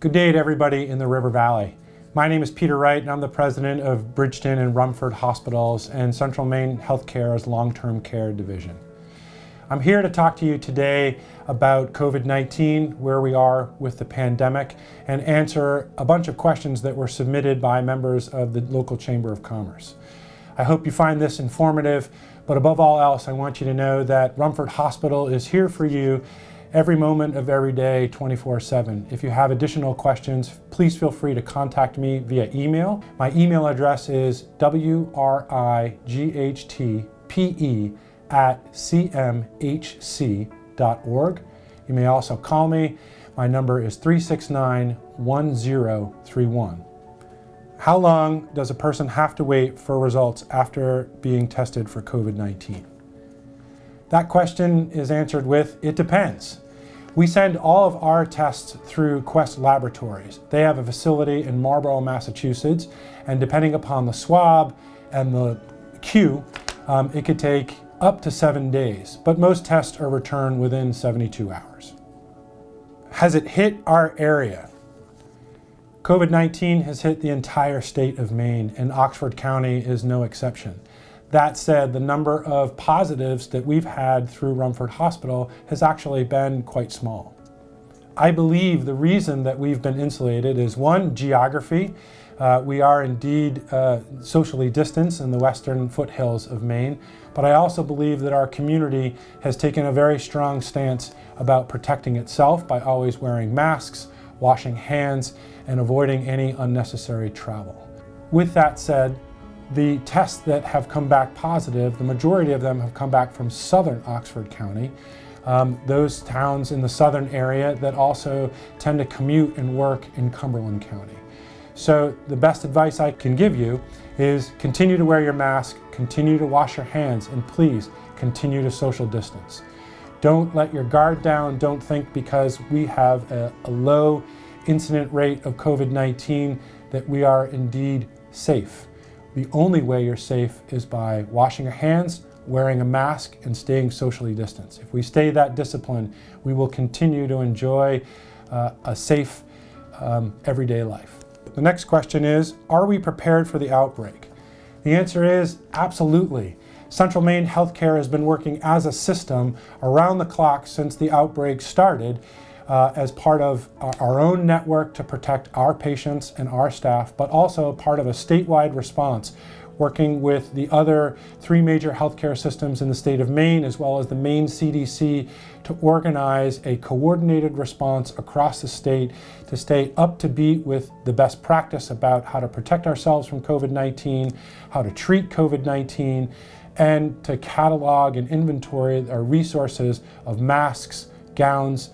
Good day to everybody in the River Valley. My name is Peter Wright and I'm the president of Bridgton and Rumford Hospitals and Central Maine Healthcare's long-term care division. I'm here to talk to you today about COVID-19, where we are with the pandemic, and answer a bunch of questions that were submitted by members of the local Chamber of Commerce. I hope you find this informative, but above all else, I want you to know that Rumford Hospital is here for you every moment of every day, 24/7. If you have additional questions, please feel free to contact me via email. My email address is wrightte@cmhc.org. You may also call me. My number is 369-1031. How long does a person have to wait for results after being tested for COVID-19? That question is answered with, it depends. We send all of our tests through Quest Laboratories. They have a facility in Marlborough, Massachusetts, and depending upon the swab and the queue, it could take up to 7 days, but most tests are returned within 72 hours. Has it hit our area? COVID-19 has hit the entire state of Maine, and Oxford County is no exception. That said, the number of positives that we've had through Rumford Hospital has actually been quite small. I believe the reason that we've been insulated is, one, geography. We are indeed socially distanced in the western foothills of Maine, but I also believe that our community has taken a very strong stance about protecting itself by always wearing masks, washing hands, and avoiding any unnecessary travel. With that said, the tests that have come back positive, the majority of them have come back from southern Oxford County, those towns in the southern area that also tend to commute and work in Cumberland County. So the best advice I can give you is continue to wear your mask, continue to wash your hands, and please continue to social distance. Don't let your guard down. Don't think because we have a low incident rate of COVID-19 that we are indeed safe. The only way you're safe is by washing your hands, wearing a mask, and staying socially distanced. If we stay that disciplined, we will continue to enjoy a safe everyday life. The next question is, are we prepared for the outbreak? The answer is absolutely. Central Maine Healthcare has been working as a system around the clock since the outbreak started as part of our own network to protect our patients and our staff, but also part of a statewide response, working with the other 3 major healthcare systems in the state of Maine, as well as the Maine CDC, to organize a coordinated response across the state to stay up to beat with the best practice about how to protect ourselves from COVID-19, how to treat COVID-19, and to catalog and inventory our resources of masks, gowns,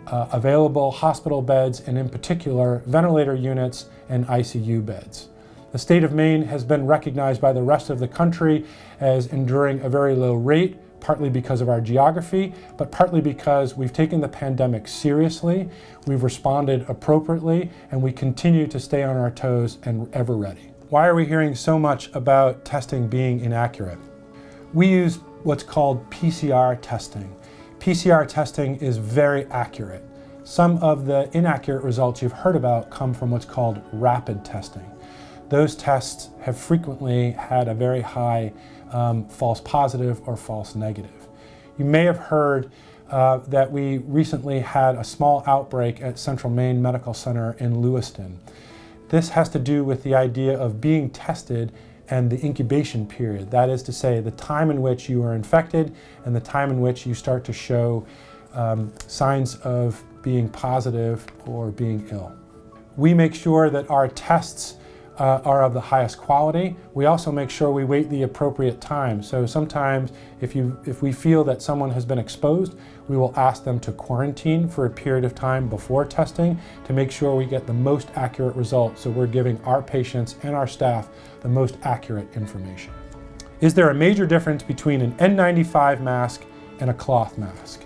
available hospital beds, and in particular, ventilator units and ICU beds. The state of Maine has been recognized by the rest of the country as enduring a very low rate, partly because of our geography, but partly because we've taken the pandemic seriously, we've responded appropriately, and we continue to stay on our toes and ever ready. Why are we hearing so much about testing being inaccurate? We use what's called PCR testing. PCR testing is very accurate. Some of the inaccurate results you've heard about come from what's called rapid testing. Those tests have frequently had a very high false positive or false negative. You may have heard that we recently had a small outbreak at Central Maine Medical Center in Lewiston. This has to do with the idea of being tested and the incubation period. That is to say, the time in which you are infected and the time in which you start to show signs of being positive or being ill. We make sure that our tests are of the highest quality. We also make sure we wait the appropriate time. So sometimes if we feel that someone has been exposed, we will ask them to quarantine for a period of time before testing to make sure we get the most accurate results, so we're giving our patients and our staff the most accurate information. Is there a major difference between an N95 mask and a cloth mask?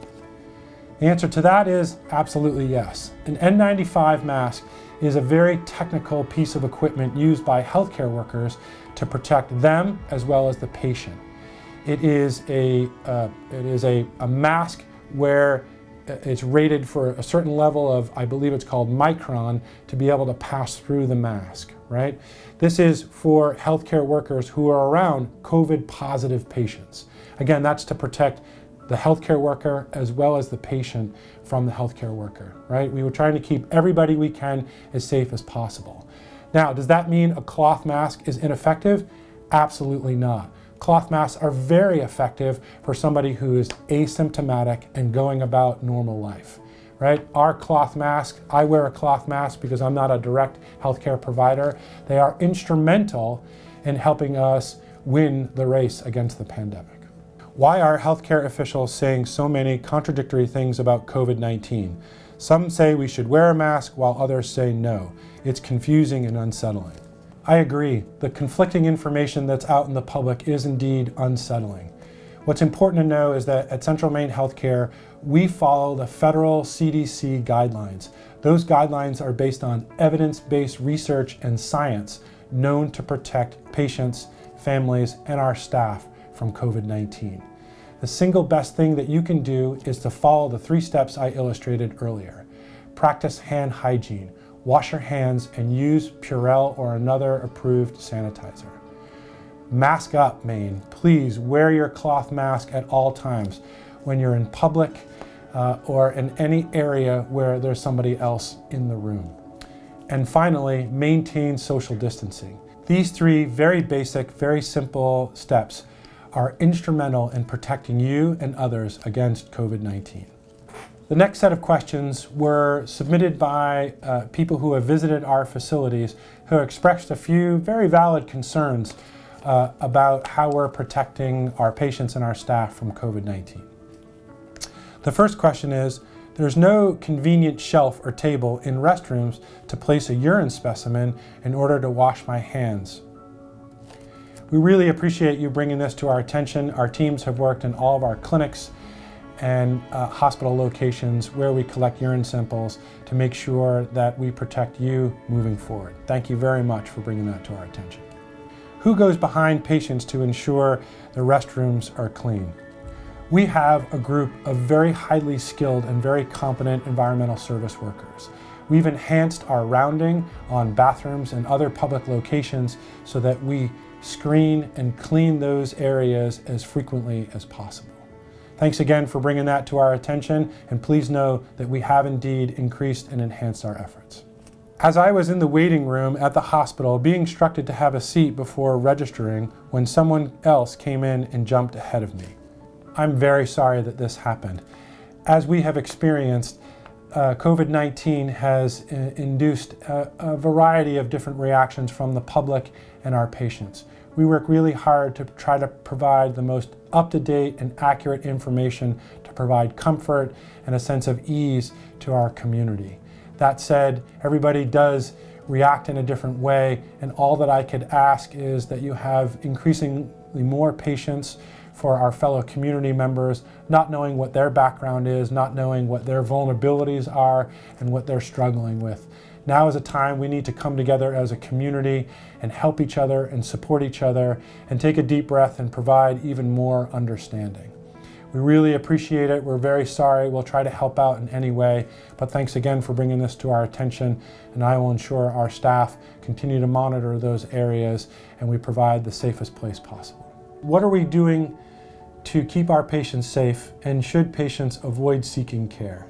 The answer to that is absolutely yes. An N95 mask is a very technical piece of equipment used by healthcare workers to protect them as well as the patient. It is a mask where it's rated for a certain level of, I believe it's called micron, to be able to pass through the mask, right? This is for healthcare workers who are around COVID positive patients. Again, that's to protect the healthcare worker as well as the patient from the healthcare worker, right? We were trying to keep everybody we can as safe as possible. Now, does that mean a cloth mask is ineffective? Absolutely not. Cloth masks are very effective for somebody who is asymptomatic and going about normal life, right? Our cloth mask, I wear a cloth mask because I'm not a direct healthcare provider. They are instrumental in helping us win the race against the pandemic. Why are healthcare officials saying so many contradictory things about COVID-19? Some say we should wear a mask while others say no. It's confusing and unsettling. I agree. The conflicting information that's out in the public is indeed unsettling. What's important to know is that at Central Maine Healthcare, we follow the federal CDC guidelines. Those guidelines are based on evidence-based research and science known to protect patients, families, and our staff from COVID-19. The single best thing that you can do is to follow the 3 steps I illustrated earlier. Practice hand hygiene. Wash your hands and use Purell or another approved sanitizer. Mask up, Maine. Please wear your cloth mask at all times when you're in public or in any area where there's somebody else in the room. And finally, maintain social distancing. These 3 very basic, very simple steps are instrumental in protecting you and others against COVID-19. The next set of questions were submitted by people who have visited our facilities who expressed a few very valid concerns about how we're protecting our patients and our staff from COVID-19. The first question is, there's no convenient shelf or table in restrooms to place a urine specimen in order to wash my hands. We really appreciate you bringing this to our attention. Our teams have worked in all of our clinics and hospital locations where we collect urine samples to make sure that we protect you moving forward. Thank you very much for bringing that to our attention. Who goes behind patients to ensure the restrooms are clean? We have a group of very highly skilled and very competent environmental service workers. We've enhanced our rounding on bathrooms and other public locations so that we screen and clean those areas as frequently as possible. Thanks again for bringing that to our attention, and please know that we have indeed increased and enhanced our efforts. As I was in the waiting room at the hospital being instructed to have a seat before registering when someone else came in and jumped ahead of me. I'm very sorry that this happened. As we have experienced, COVID-19 has induced a variety of different reactions from the public and our patients. We work really hard to try to provide the most up-to-date and accurate information to provide comfort and a sense of ease to our community. That said, everybody does react in a different way, and all that I could ask is that you have increasingly more patience for our fellow community members, not knowing what their background is, not knowing what their vulnerabilities are, and what they're struggling with. Now is a time we need to come together as a community and help each other and support each other and take a deep breath and provide even more understanding. We really appreciate it. We're very sorry. We'll try to help out in any way, but thanks again for bringing this to our attention, and I will ensure our staff continue to monitor those areas and we provide the safest place possible. What are we doing to keep our patients safe, and should patients avoid seeking care?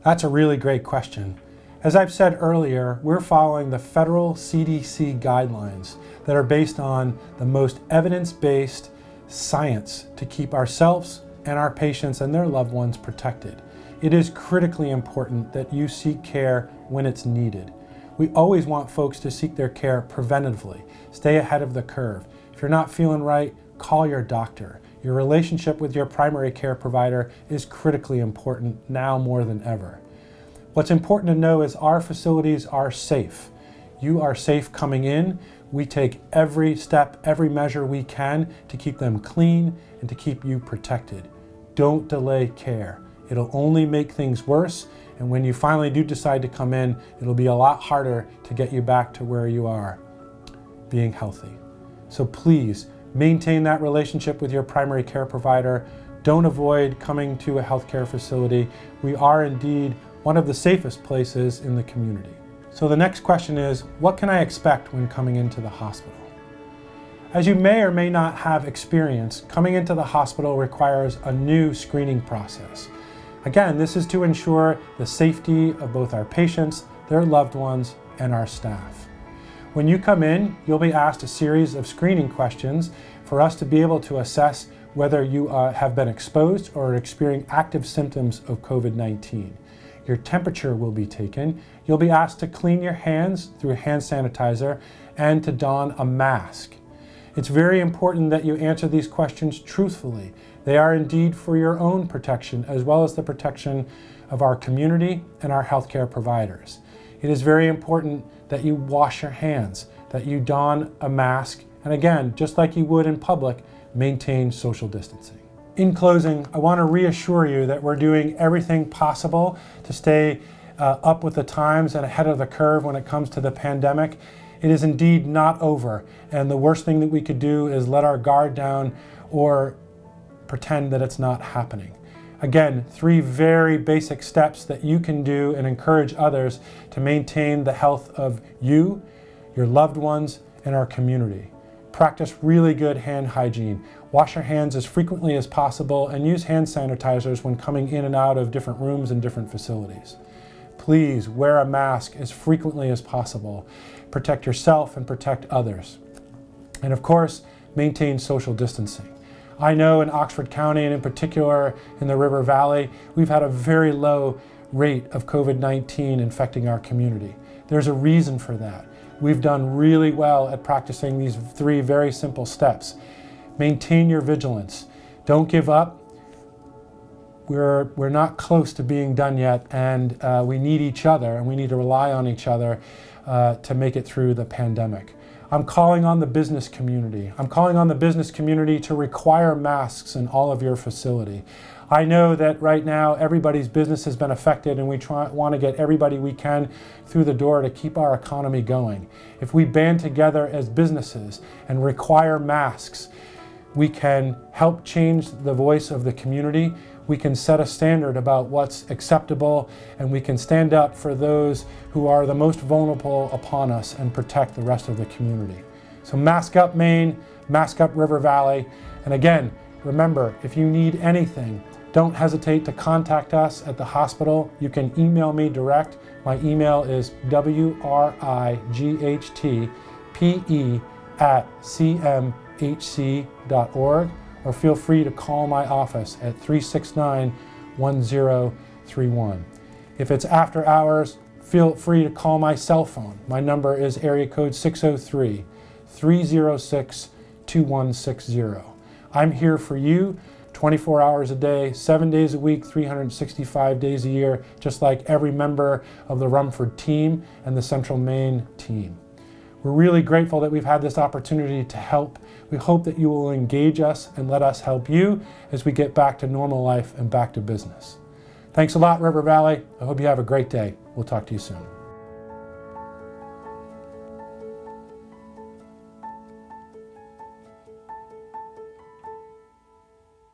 That's a really great question. As I've said earlier, we're following the federal CDC guidelines that are based on the most evidence-based science to keep ourselves and our patients and their loved ones protected. It is critically important that you seek care when it's needed. We always want folks to seek their care preventatively. Stay ahead of the curve. If you're not feeling right, call your doctor. Your relationship with your primary care provider is critically important now more than ever. What's important to know is our facilities are safe. You are safe coming in. We take every step, every measure we can to keep them clean and to keep you protected. Don't delay care. It'll only make things worse, and when you finally do decide to come in, it'll be a lot harder to get you back to where you are, being healthy. So please, maintain that relationship with your primary care provider. Don't avoid coming to a healthcare facility. We are indeed one of the safest places in the community. So the next question is, what can I expect when coming into the hospital? As you may or may not have experienced, coming into the hospital requires a new screening process. Again, this is to ensure the safety of both our patients, their loved ones, and our staff. When you come in, you'll be asked a series of screening questions for us to be able to assess whether you have been exposed or are experiencing active symptoms of COVID-19. Your temperature will be taken. You'll be asked to clean your hands through hand sanitizer and to don a mask. It's very important that you answer these questions truthfully. They are indeed for your own protection as well as the protection of our community and our healthcare providers. It is very important that you wash your hands, that you don a mask, and again, just like you would in public, maintain social distancing. In closing, I want to reassure you that we're doing everything possible to stay up with the times and ahead of the curve when it comes to the pandemic. It is indeed not over, and the worst thing that we could do is let our guard down or pretend that it's not happening. Again, 3 very basic steps that you can do and encourage others to maintain the health of you, your loved ones, and our community. Practice really good hand hygiene. Wash your hands as frequently as possible and use hand sanitizers when coming in and out of different rooms and different facilities. Please wear a mask as frequently as possible. Protect yourself and protect others. And of course, maintain social distancing. I know in Oxford County, and in particular in the River Valley, we've had a very low rate of COVID-19 infecting our community. There's a reason for that. We've done really well at practicing these 3 very simple steps. Maintain your vigilance. Don't give up. We're not close to being done yet, and we need each other, and we need to rely on each other to make it through the pandemic. I'm calling on the business community. I'm calling on the business community to require masks in all of your facility. I know that right now everybody's business has been affected, and we want to get everybody we can through the door to keep our economy going. If we band together as businesses and require masks, we can help change the voice of the community. We can set a standard about what's acceptable, and we can stand up for those who are the most vulnerable upon us and protect the rest of the community. So mask up Maine, mask up River Valley. And again, remember, if you need anything, don't hesitate to contact us at the hospital. You can email me direct. My email is wrightpe@cmhc.org, or feel free to call my office at 369-1031. If it's after hours, feel free to call my cell phone. My number is area code 603-306-2160. I'm here for you 24 hours a day, 7 days a week, 365 days a year, just like every member of the Rumford team and the Central Maine team. We're really grateful that we've had this opportunity to help. We hope that you will engage us and let us help you as we get back to normal life and back to business. Thanks a lot, River Valley. I hope you have a great day. We'll talk to you soon.